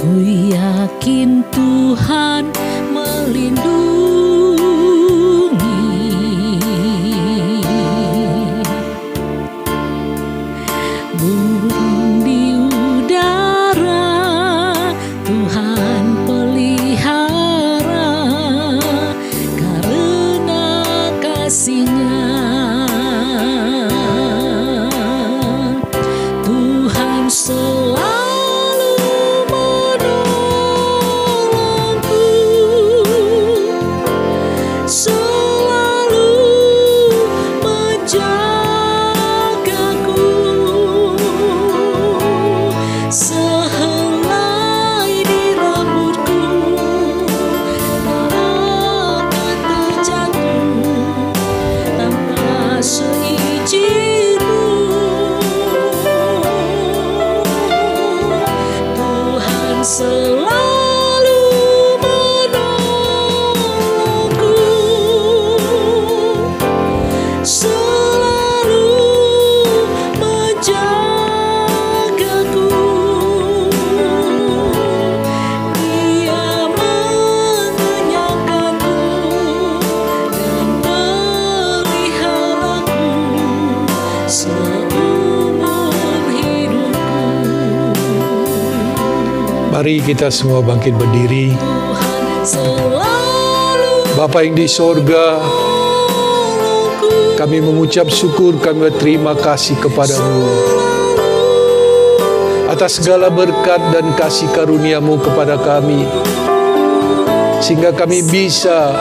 Ku yakin Tuhan melindungi, burung di udara Tuhan pelihara, karena kasih-Nya Tuhan selalu Mari kita semua bangkit berdiri. Bapa yang di sorga, kami mengucap syukur, kami berterima kasih kepadamu atas segala berkat dan kasih karunia-Mu kepada kami, sehingga kami bisa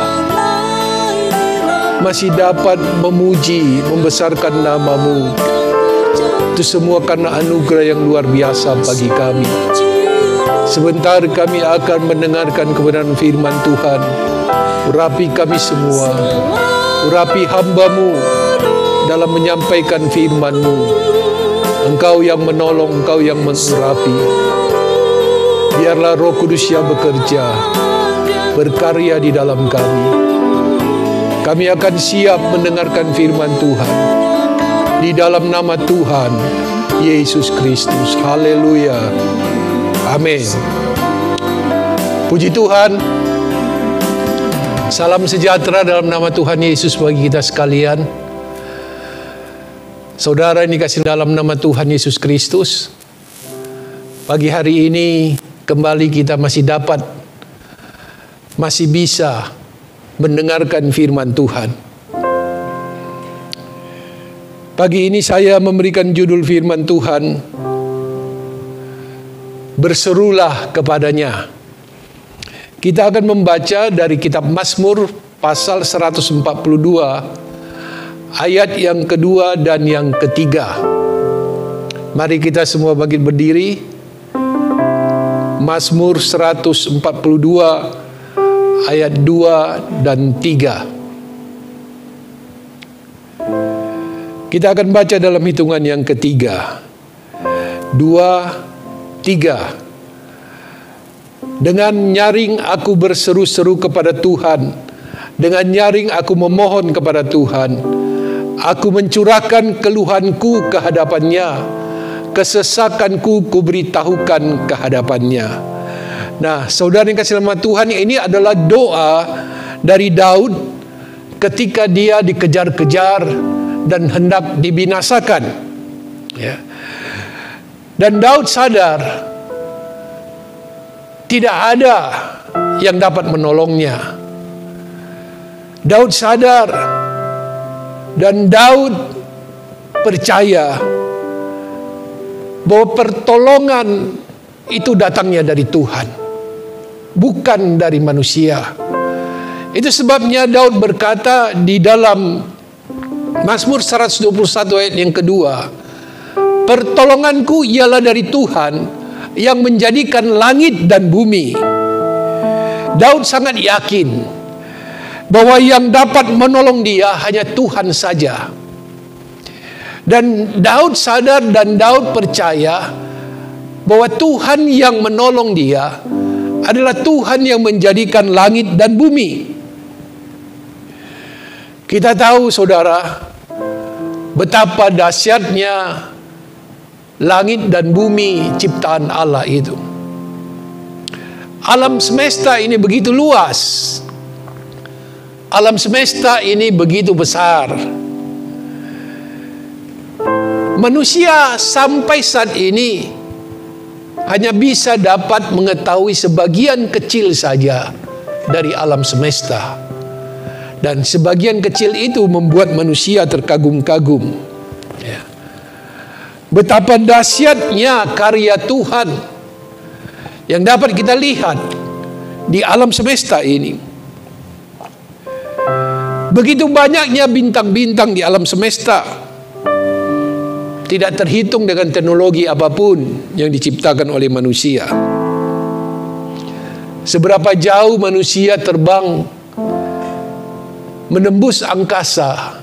masih dapat memuji, membesarkan nama-Mu. Itu semua karena anugerah yang luar biasa bagi kami. Sebentar kami akan mendengarkan kebenaran firman Tuhan. Urapi kami semua, urapi hamba-Mu dalam menyampaikan firman-Mu. Engkau yang menolong, Engkau yang mengurapi. Biarlah Roh Kudus yang bekerja, berkarya di dalam kami. Kami akan siap mendengarkan firman Tuhan di dalam nama Tuhan Yesus Kristus. Haleluya. Amin. Puji Tuhan. Salam sejahtera dalam nama Tuhan Yesus bagi kita sekalian. Saudara yang dikasihi dalam nama Tuhan Yesus Kristus, pagi hari ini kembali kita masih bisa mendengarkan firman Tuhan. Pagi ini saya memberikan judul firman Tuhan, berserulah kepadanya. Kita akan membaca dari kitab Mazmur pasal 142 ayat yang kedua dan yang ketiga. Mari kita semua bangkit berdiri. Mazmur 142 ayat 2 dan 3. Kita akan baca dalam hitungan yang ketiga. 2, 3. Dengan nyaring aku berseru-seru kepada Tuhan, dengan nyaring aku memohon kepada Tuhan. Aku mencurahkan keluhanku ke hadapannya, kesesakanku kuberitahukan ke hadapannya. Nah, saudara yang kasih nama Tuhan, ini adalah doa dari Daud ketika dia dikejar-kejar dan hendak dibinasakan. Ya. Dan Daud sadar tidak ada yang dapat menolongnya. Daud sadar dan Daud percaya bahwa pertolongan itu datangnya dari Tuhan, bukan dari manusia. Itu sebabnya Daud berkata di dalam Mazmur 121 ayat yang kedua, pertolonganku ialah dari Tuhan yang menjadikan langit dan bumi. Daud sangat yakin bahwa yang dapat menolong dia hanya Tuhan saja. Dan Daud sadar dan Daud percaya bahwa Tuhan yang menolong dia adalah Tuhan yang menjadikan langit dan bumi. Kita tahu, saudara, betapa dahsyatnya langit dan bumi ciptaan Allah itu. Alam semesta ini begitu luas. Alam semesta ini begitu besar. Manusia sampai saat ini hanya bisa dapat mengetahui sebagian kecil saja dari alam semesta. Dan sebagian kecil itu membuat manusia terkagum-kagum. Ya. Betapa dahsyatnya karya Tuhan yang dapat kita lihat di alam semesta ini. Begitu banyaknya bintang-bintang di alam semesta. Tidak terhitung dengan teknologi apapun yang diciptakan oleh manusia. Seberapa jauh manusia terbang menembus angkasa.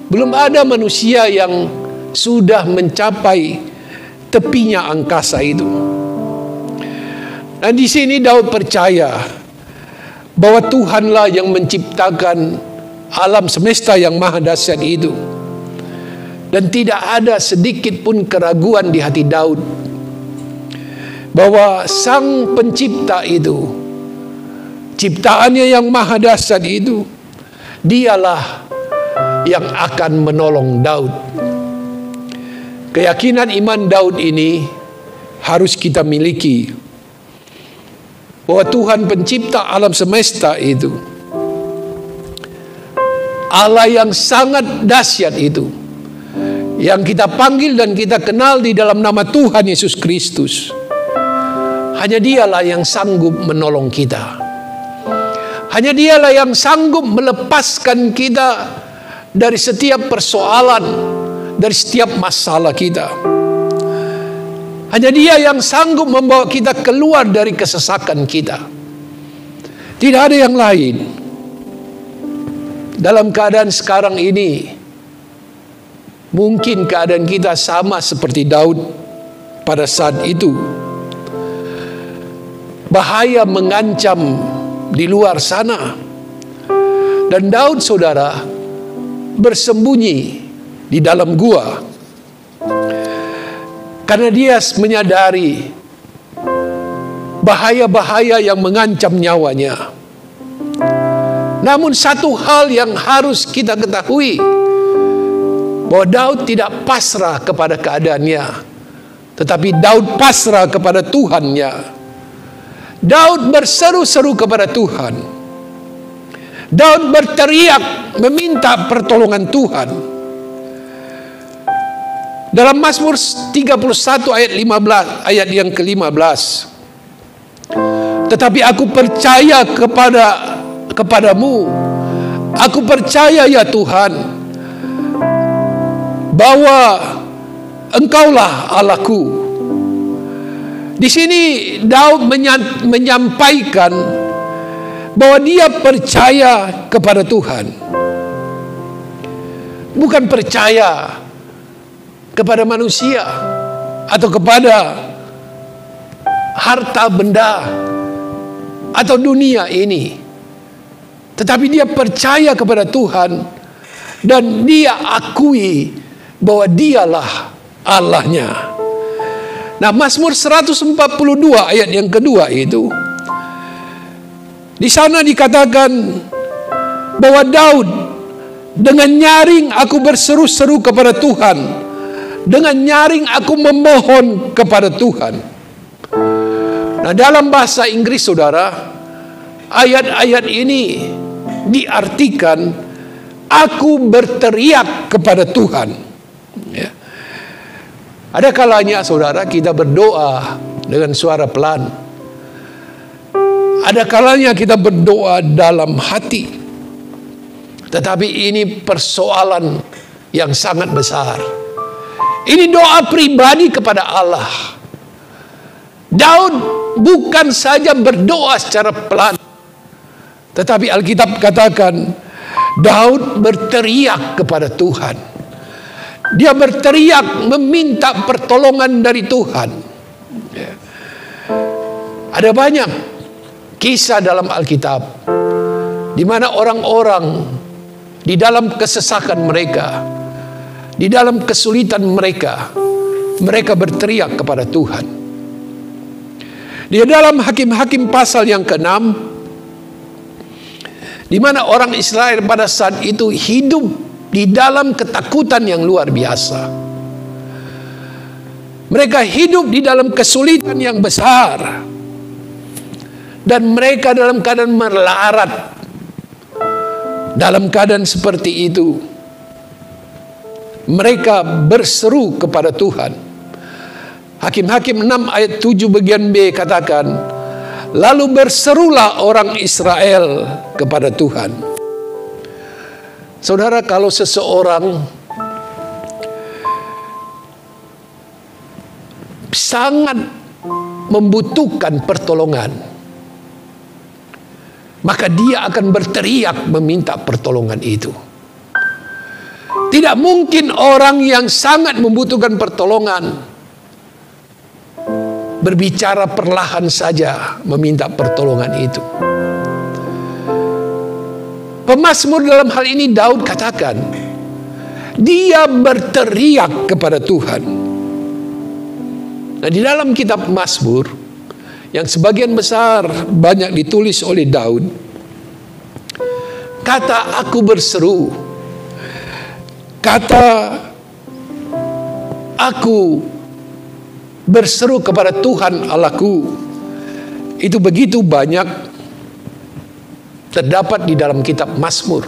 Belum ada manusia yang sudah mencapai tepinya angkasa itu. Dan di sini Daud percaya bahwa Tuhanlah yang menciptakan alam semesta yang maha dahsyat itu. Dan tidak ada sedikit pun keraguan di hati Daud bahwa Sang Pencipta itu, ciptaannya yang maha dahsyat itu, Dialah yang akan menolong Daud. Keyakinan iman Daud ini harus kita miliki, bahwa Tuhan Pencipta alam semesta itu, Allah yang sangat dahsyat itu, yang kita panggil dan kita kenal di dalam nama Tuhan Yesus Kristus. Hanya Dialah yang sanggup menolong kita. Hanya Dialah yang sanggup melepaskan kita dari setiap persoalan, dari setiap masalah kita. Hanya Dia yang sanggup membawa kita keluar dari kesesakan kita. Tidak ada yang lain. Dalam keadaan sekarang ini, mungkin keadaan kita sama seperti Daud pada saat itu. Bahaya mengancam di luar sana. Dan Daud, saudara, bersembunyi di dalam gua. Karena dia menyadari bahaya-bahaya yang mengancam nyawanya. Namun satu hal yang harus kita ketahui, bahwa Daud tidak pasrah kepada keadaannya, tetapi Daud pasrah kepada Tuhannya. Daud berseru-seru kepada Tuhan. Daud berteriak meminta pertolongan Tuhan. Dalam Mazmur 31 ayat 15, ayat yang ke-15. Tetapi aku percaya kepadamu. Aku percaya ya Tuhan, bahwa Engkaulah Allahku. Di sini Daud menyampaikan bahwa dia percaya kepada Tuhan. Bukan percaya kepada manusia atau kepada harta benda atau dunia ini. Tetapi dia percaya kepada Tuhan dan dia akui bahwa Dialah Allahnya. Nah, Mazmur 142 ayat yang kedua itu, di sana dikatakan bahwa Daud, dengan nyaring aku berseru-seru kepada Tuhan, dengan nyaring aku memohon kepada Tuhan. Nah, dalam bahasa Inggris, saudara, ayat-ayat ini diartikan aku berteriak kepada Tuhan. Ya. Ada kalanya, saudara, kita berdoa dengan suara pelan. Ada kalanya kita berdoa dalam hati. Tetapi ini persoalan yang sangat besar. Ini doa pribadi kepada Allah. Daud bukan saja berdoa secara pelan, tetapi Alkitab katakan Daud berteriak kepada Tuhan. Dia berteriak meminta pertolongan dari Tuhan. Ya. Ada banyak kisah dalam Alkitab di mana orang-orang di dalam kesesakan mereka, di dalam kesulitan mereka, mereka berteriak kepada Tuhan. Di dalam Hakim-Hakim pasal yang ke-6, di mana orang Israel pada saat itu hidup di dalam ketakutan yang luar biasa. Mereka hidup di dalam kesulitan yang besar. Dan mereka dalam keadaan melarat. Dalam keadaan seperti itu, mereka berseru kepada Tuhan. Hakim-Hakim 6 ayat 7 bagian B katakan, lalu berserulah orang Israel kepada Tuhan. Saudara, kalau seseorang sangat membutuhkan pertolongan, maka dia akan berteriak meminta pertolongan itu. Tidak mungkin orang yang sangat membutuhkan pertolongan berbicara perlahan saja meminta pertolongan itu. Pemazmur dalam hal ini Daud katakan, dia berteriak kepada Tuhan. Nah, di dalam kitab Mazmur yang sebagian besar banyak ditulis oleh Daud, kata aku berseru, kata aku berseru kepada Tuhan Allahku, itu begitu banyak terdapat di dalam kitab Mazmur.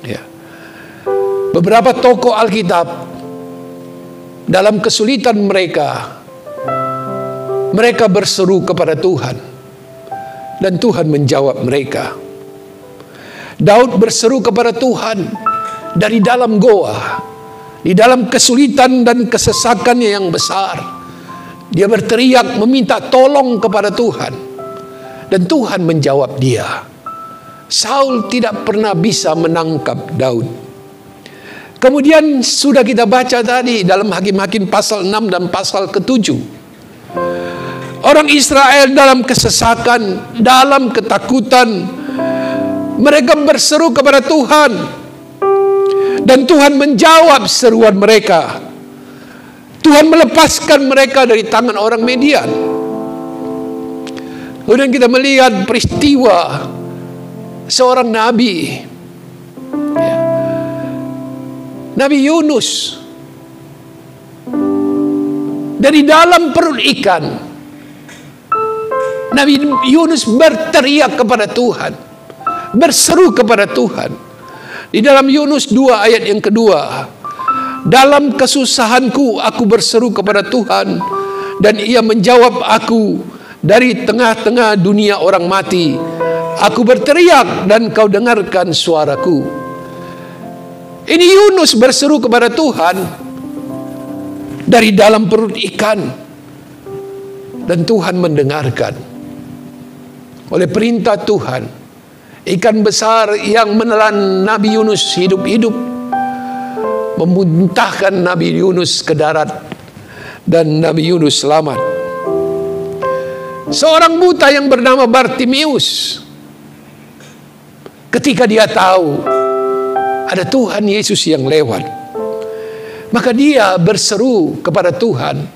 Ya. Beberapa tokoh Alkitab dalam kesulitan mereka berseru kepada Tuhan, dan Tuhan menjawab mereka. Daud berseru kepada Tuhan dari dalam goa, di dalam kesulitan dan kesesakannya yang besar. Dia berteriak meminta tolong kepada Tuhan, dan Tuhan menjawab dia. Saul tidak pernah bisa menangkap Daud. Kemudian sudah kita baca tadi dalam Hakim-Hakim pasal 6 dan pasal ke-7. Orang Israel dalam kesesakan, dalam ketakutan, mereka berseru kepada Tuhan. Dan Tuhan menjawab seruan mereka. Tuhan melepaskan mereka dari tangan orang Midian. Kemudian kita melihat peristiwa seorang nabi, Nabi Yunus, dari dalam perut ikan. Nabi Yunus berteriak kepada Tuhan, berseru kepada Tuhan. Di dalam Yunus 2 ayat yang kedua, dalam kesusahanku aku berseru kepada Tuhan, dan ia menjawab aku dari tengah-tengah dunia orang mati. Aku berteriak dan kau dengarkan suaraku. Ini Yunus berseru kepada Tuhan dari dalam perut ikan, dan Tuhan mendengarkan. Oleh perintah Tuhan, ikan besar yang menelan Nabi Yunus hidup-hidup memuntahkan Nabi Yunus ke darat, dan Nabi Yunus selamat. Seorang buta yang bernama Bartimeus, ketika dia tahu ada Tuhan Yesus yang lewat, maka dia berseru kepada Tuhan.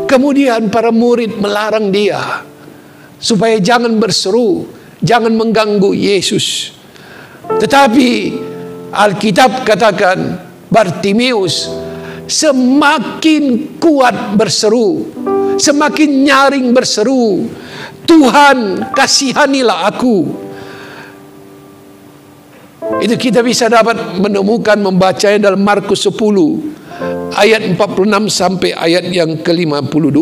Kemudian para murid melarang dia supaya jangan berseru, jangan mengganggu Yesus. Tetapi Alkitab katakan Bartimeus semakin kuat berseru, semakin nyaring berseru, Tuhan kasihanilah aku. Itu kita bisa dapat menemukan, membacanya dalam Markus 10 ayat 46 sampai ayat yang ke-52.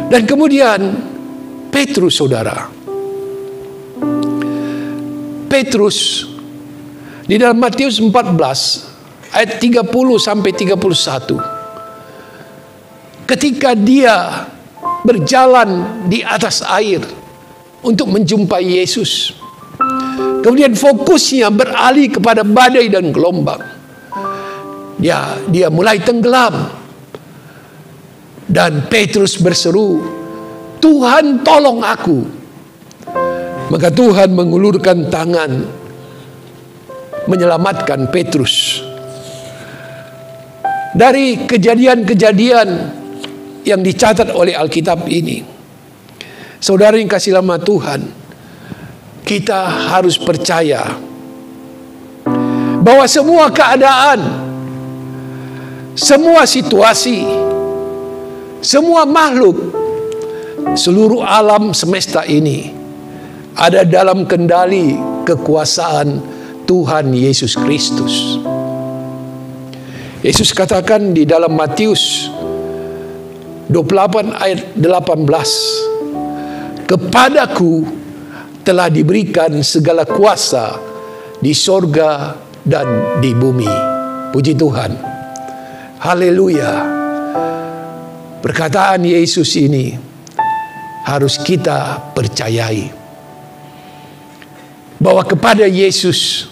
Dan kemudian Petrus, saudara, Petrus di dalam Matius 14 ayat 30 sampai 31, ketika dia berjalan di atas air untuk menjumpai Yesus, kemudian fokusnya beralih kepada badai dan gelombang. Dia mulai tenggelam. Dan Petrus berseru, Tuhan tolong aku. Maka Tuhan mengulurkan tangan menyelamatkan Petrus. Dari kejadian-kejadian yang dicatat oleh Alkitab ini. Saudara yang kasih nama Tuhan, kita harus percaya bahwa semua keadaan, semua situasi, semua makhluk, seluruh alam semesta ini ada dalam kendali kekuasaan Tuhan Yesus Kristus. Yesus katakan di dalam Matius 28 ayat 18, "Kepadaku telah diberikan segala kuasa di sorga dan di bumi." Puji Tuhan. Haleluya. Perkataan Yesus ini harus kita percayai, bahwa kepada Yesus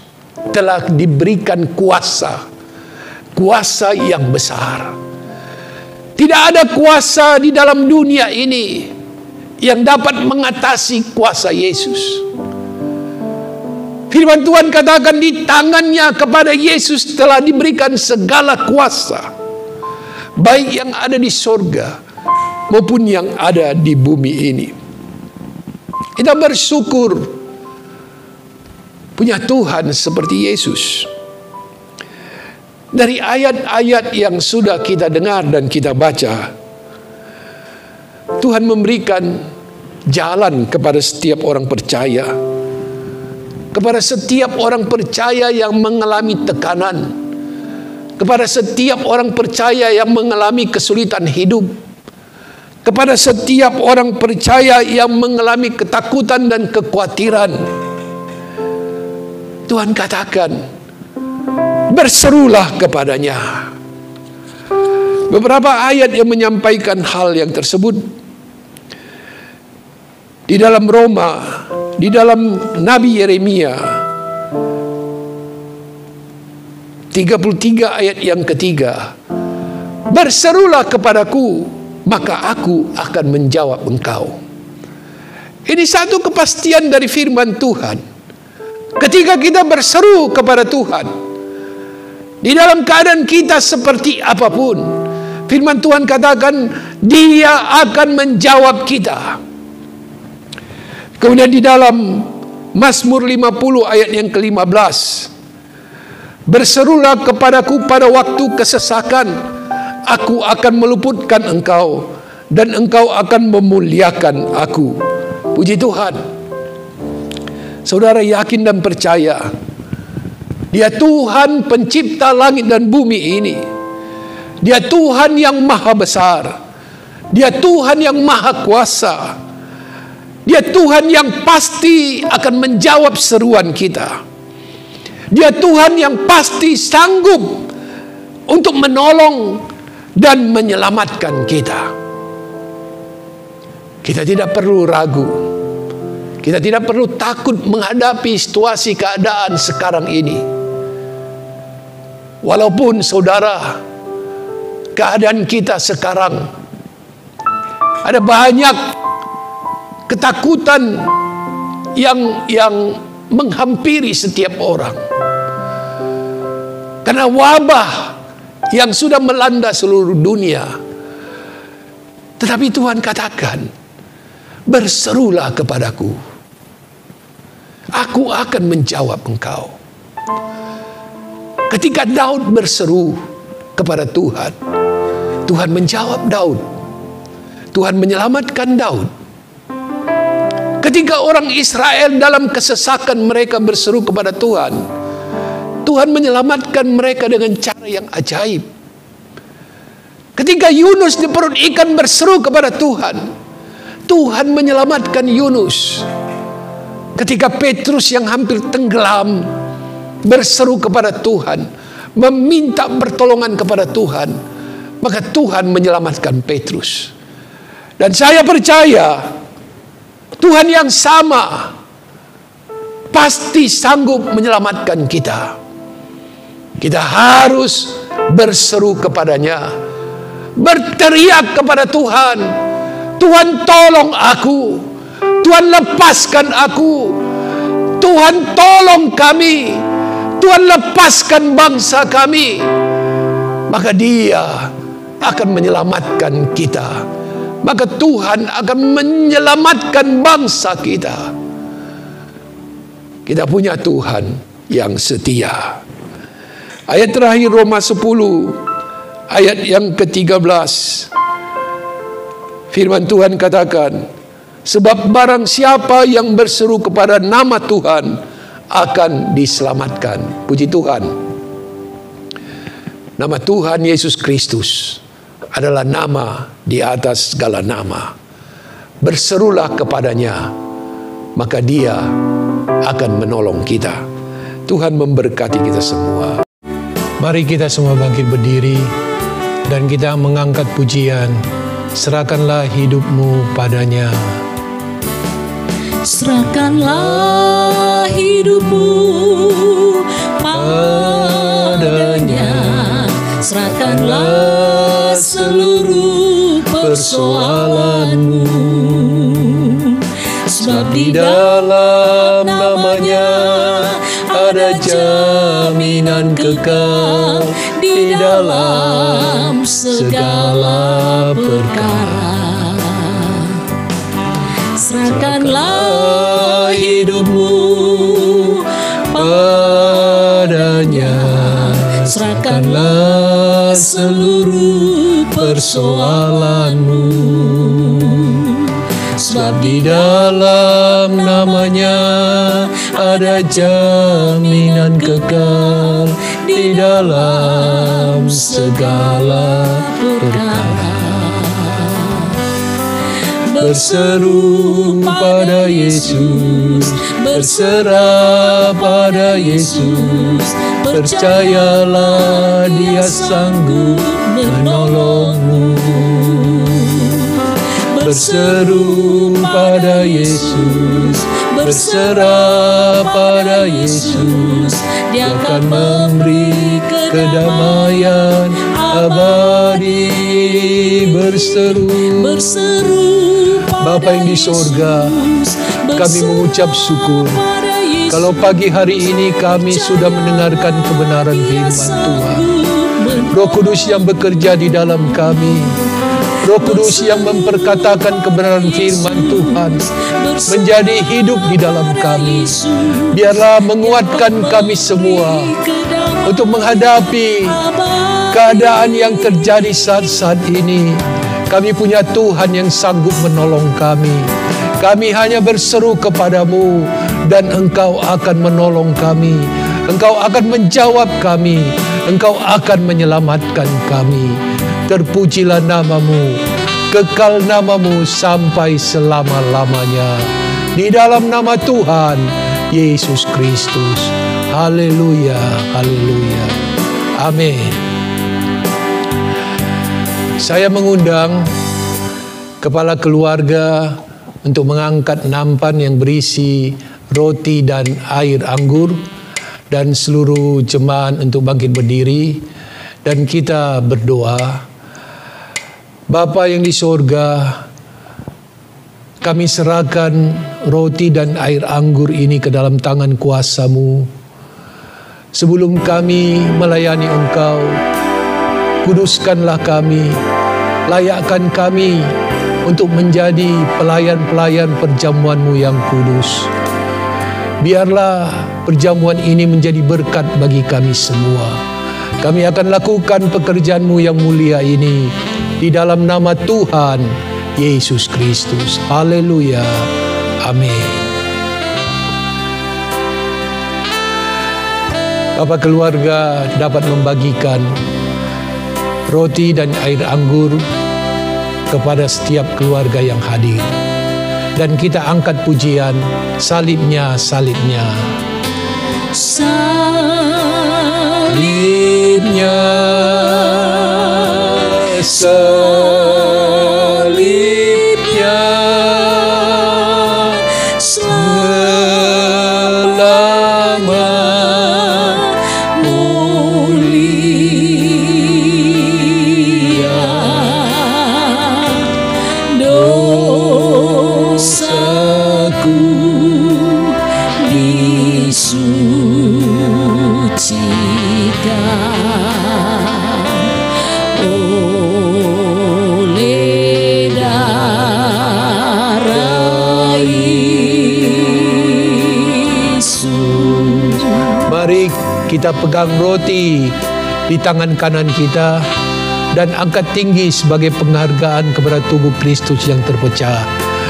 telah diberikan kuasa yang besar. Tidak ada kuasa di dalam dunia ini yang dapat mengatasi kuasa Yesus. Firman Tuhan katakan di tangannya kepada Yesus telah diberikan segala kuasa, baik yang ada di sorga maupun yang ada di bumi ini. Kita bersyukur punya Tuhan seperti Yesus. Dari ayat-ayat yang sudah kita dengar dan kita baca, Tuhan memberikan jalan kepada setiap orang percaya, kepada setiap orang percaya yang mengalami tekanan, kepada setiap orang percaya yang mengalami kesulitan hidup, kepada setiap orang percaya yang mengalami ketakutan dan kekhawatiran. Tuhan katakan, berserulah kepadanya. Beberapa ayat yang menyampaikan hal yang tersebut di dalam Roma, di dalam Nabi Yeremia 33 ayat yang ketiga, "Berserulah kepadaku, maka aku akan menjawab engkau." Ini satu kepastian dari firman Tuhan. Ketika kita berseru kepada Tuhan, di dalam keadaan kita seperti apapun, firman Tuhan katakan Dia akan menjawab kita. Kemudian di dalam Mazmur 50 ayat yang ke-15, "Berserulah kepadaku pada waktu kesesakan, aku akan meluputkan engkau, dan engkau akan memuliakan aku." Puji Tuhan. Saudara yakin dan percaya, Dia Tuhan pencipta langit dan bumi ini. Dia Tuhan yang maha besar. Dia Tuhan yang maha kuasa. Dia Tuhan yang pasti akan menjawab seruan kita. Dia Tuhan yang pasti sanggup untuk menolong dan menyelamatkan kita. Kita tidak perlu ragu. Kita tidak perlu takut menghadapi situasi keadaan sekarang ini. Walaupun saudara, keadaan kita sekarang ada banyak ketakutan yang menghampiri setiap orang. Karena wabah yang sudah melanda seluruh dunia. Tetapi Tuhan katakan, "Berserulah kepadaku, aku akan menjawab engkau." Ketika Daud berseru kepada Tuhan, Tuhan menjawab Daud. Tuhan menyelamatkan Daud. Ketika orang Israel dalam kesesakan mereka berseru kepada Tuhan, Tuhan menyelamatkan mereka dengan cara yang ajaib. Ketika Yunus di perut ikan berseru kepada Tuhan, Tuhan menyelamatkan Yunus. Ketika Petrus yang hampir tenggelam berseru kepada Tuhan, meminta pertolongan kepada Tuhan, maka Tuhan menyelamatkan Petrus. Dan saya percaya Tuhan yang sama pasti sanggup menyelamatkan kita. Kita harus berseru kepadanya, berteriak kepada Tuhan, "Tuhan tolong aku, Tuhan lepaskan aku, Tuhan tolong kami, Tuhan lepaskan bangsa kami." Maka Dia akan menyelamatkan kita. Maka Tuhan akan menyelamatkan bangsa kita. Kita punya Tuhan yang setia. Ayat terakhir Roma 10, ayat yang ke-13. Firman Tuhan katakan, sebab barang siapa yang berseru kepada nama Tuhan akan diselamatkan. Puji Tuhan. Nama Tuhan Yesus Kristus adalah nama di atas segala nama. Berserulah kepadanya, maka Dia akan menolong kita. Tuhan memberkati kita semua. Mari kita semua bangkit berdiri dan kita mengangkat pujian. Serahkanlah hidupmu padanya. Serahkanlah hidupmu padanya. Serahkanlah seluruh persoalanmu. Sebab di dalam namanya ada jaminan kekal di dalam segala perkara. Serahkanlah hidupmu padanya. Serahkanlah seluruh persoalanmu. Sebab di dalam namanya ada jaminan kekal di dalam segala perkara. Berseru pada Yesus, berserah pada Yesus, percayalah Dia sanggup menolongmu. Berseru pada Yesus, berserah pada Yesus, Dia akan memberi kedamaian abadi. Berseru, Bapa yang di sorga, kami mengucap syukur kalau pagi hari ini kami sudah mendengarkan kebenaran firman Tuhan. Roh Kudus yang bekerja di dalam kami, Roh Kudus yang memperkatakan kebenaran firman Tuhan menjadi hidup di dalam kami. Biarlah menguatkan kami semua untuk menghadapi keadaan yang terjadi saat-saat ini. Kami punya Tuhan yang sanggup menolong kami. Kami hanya berseru kepadamu dan Engkau akan menolong kami. Engkau akan menjawab kami. Engkau akan menyelamatkan kami. Terpujilah namamu, kekal namamu sampai selama-lamanya. Di dalam nama Tuhan Yesus Kristus. Haleluya, haleluya. Amin. Saya mengundang kepala keluarga untuk mengangkat nampan yang berisi roti dan air anggur, dan seluruh jemaat untuk bangkit berdiri dan kita berdoa. Bapa yang di sorga, kami serahkan roti dan air anggur ini ke dalam tangan kuasa-Mu. Sebelum kami melayani Engkau, kuduskanlah kami, layakkan kami untuk menjadi pelayan-pelayan perjamuan-Mu yang kudus. Biarlah perjamuan ini menjadi berkat bagi kami semua. Kami akan lakukan pekerjaan-Mu yang mulia ini di dalam nama Tuhan Yesus Kristus. Haleluya. Amin. Bapak keluarga dapat membagikan roti dan air anggur kepada setiap keluarga yang hadir. Dan kita angkat pujian, salibnya, salibnya. Salibnya, salibnya, selama mulia dosaku disucikan. Oh, kita pegang roti di tangan kanan kita dan angkat tinggi sebagai penghargaan kepada tubuh Kristus yang terpecah.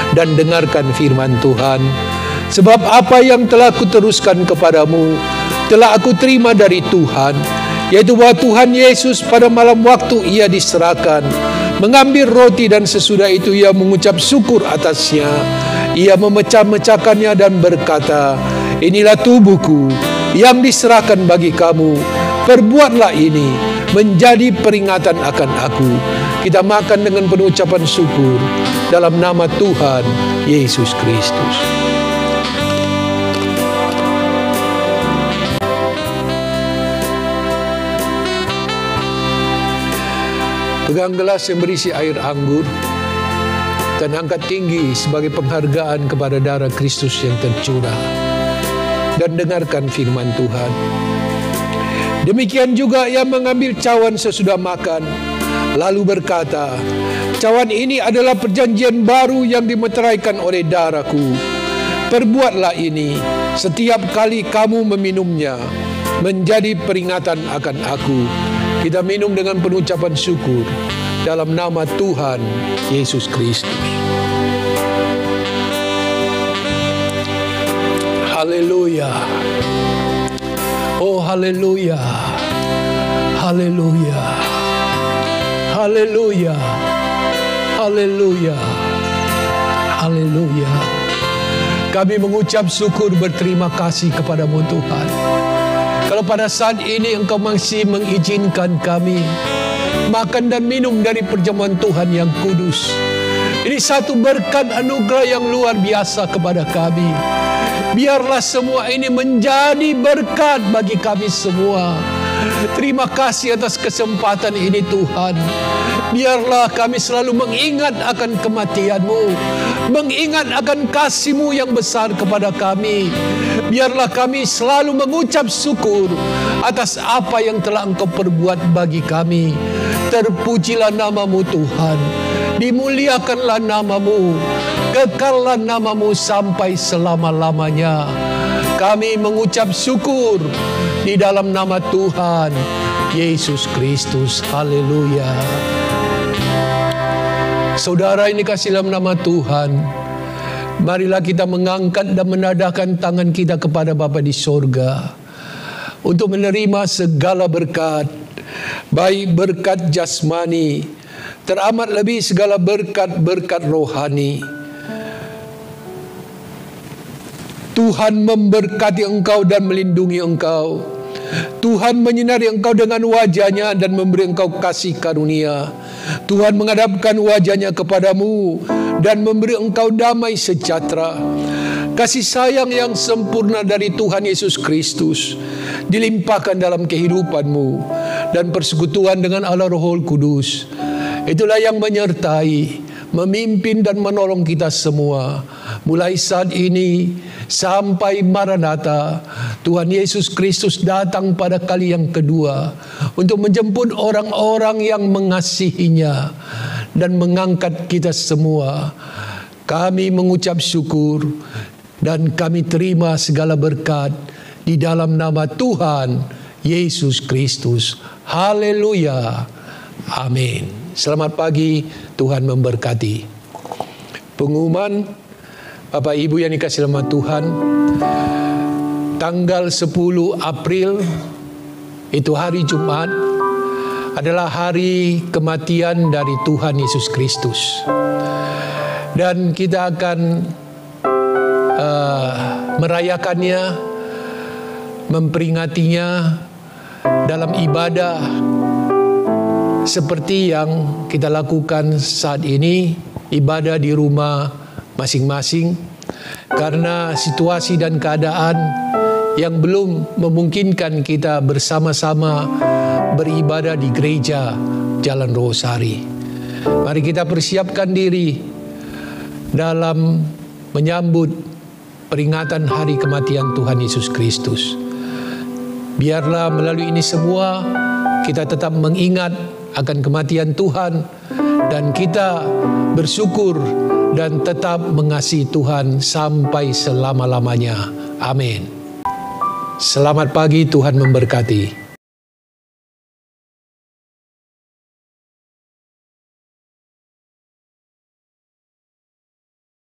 Dan dengarkan firman Tuhan. Sebab apa yang telah kuteruskan kepadamu telah aku terima dari Tuhan, yaitu bahwa Tuhan Yesus pada malam waktu ia diserahkan, mengambil roti dan sesudah itu ia mengucap syukur atasnya. Ia memecah-mecahkannya dan berkata, inilah tubuhku yang diserahkan bagi kamu. Perbuatlah ini menjadi peringatan akan aku. Kita makan dengan penuh ucapan syukur dalam nama Tuhan Yesus Kristus. Pegang gelas yang berisi air anggur dan angkat tinggi sebagai penghargaan kepada darah Kristus yang tercurah. Dan dengarkan firman Tuhan. Demikian juga ia mengambil cawan sesudah makan, lalu berkata, cawan ini adalah perjanjian baru yang dimeteraikan oleh darahku. Perbuatlah ini setiap kali kamu meminumnya, menjadi peringatan akan aku. Kita minum dengan penuh ucapan syukur dalam nama Tuhan Yesus Kristus. Haleluya. Oh haleluya. Haleluya. Haleluya. Haleluya. Haleluya. Kami mengucap syukur berterima kasih kepadamu Tuhan. Kalau pada saat ini Engkau masih mengizinkan kami makan dan minum dari perjamuan Tuhan yang kudus. Ini satu berkat anugerah yang luar biasa kepada kami. Biarlah semua ini menjadi berkat bagi kami semua. Terima kasih atas kesempatan ini Tuhan. Biarlah kami selalu mengingat akan kematian-Mu, mengingat akan kasih-Mu yang besar kepada kami. Biarlah kami selalu mengucap syukur atas apa yang telah Engkau perbuat bagi kami. Terpujilah nama-Mu Tuhan, dimuliakanlah nama-Mu, kekallah nama-Mu sampai selama-lamanya. Kami mengucap syukur di dalam nama Tuhan Yesus Kristus. Haleluya. Saudara ini kasih dalam nama Tuhan. Marilah kita mengangkat dan menadahkan tangan kita kepada Bapa di sorga untuk menerima segala berkat, baik berkat jasmani, teramat lebih segala berkat-berkat rohani. Tuhan memberkati engkau dan melindungi engkau. Tuhan menyinari engkau dengan wajah-Nya dan memberi engkau kasih karunia. Tuhan menghadapkan wajah-Nya kepadamu dan memberi engkau damai sejahtera. Kasih sayang yang sempurna dari Tuhan Yesus Kristus dilimpahkan dalam kehidupanmu dan persekutuan dengan Allah Roh Kudus. Itulah yang menyertai, memimpin dan menolong kita semua. Mulai saat ini sampai Maranatha, Tuhan Yesus Kristus datang pada kali yang kedua untuk menjemput orang-orang yang mengasihi-Nya dan mengangkat kita semua. Kami mengucap syukur dan kami terima segala berkat di dalam nama Tuhan Yesus Kristus. Haleluya. Amin. Selamat pagi, Tuhan memberkati. Pengumuman Bapak Ibu yang dikasihi nama Tuhan, tanggal 10 April itu hari Jumat adalah hari kematian dari Tuhan Yesus Kristus. Dan kita akan merayakannya, memperingatinya dalam ibadah seperti yang kita lakukan saat ini, ibadah di rumah masing-masing, karena situasi dan keadaan yang belum memungkinkan kita bersama-sama beribadah di gereja Jalan Rosari. Mari kita persiapkan diri dalam menyambut peringatan hari kematian Tuhan Yesus Kristus. Biarlah melalui ini semua kita tetap mengingat akan kematian Tuhan dan kita bersyukur dan tetap mengasihi Tuhan sampai selama-lamanya. Amin. Selamat pagi, Tuhan memberkati.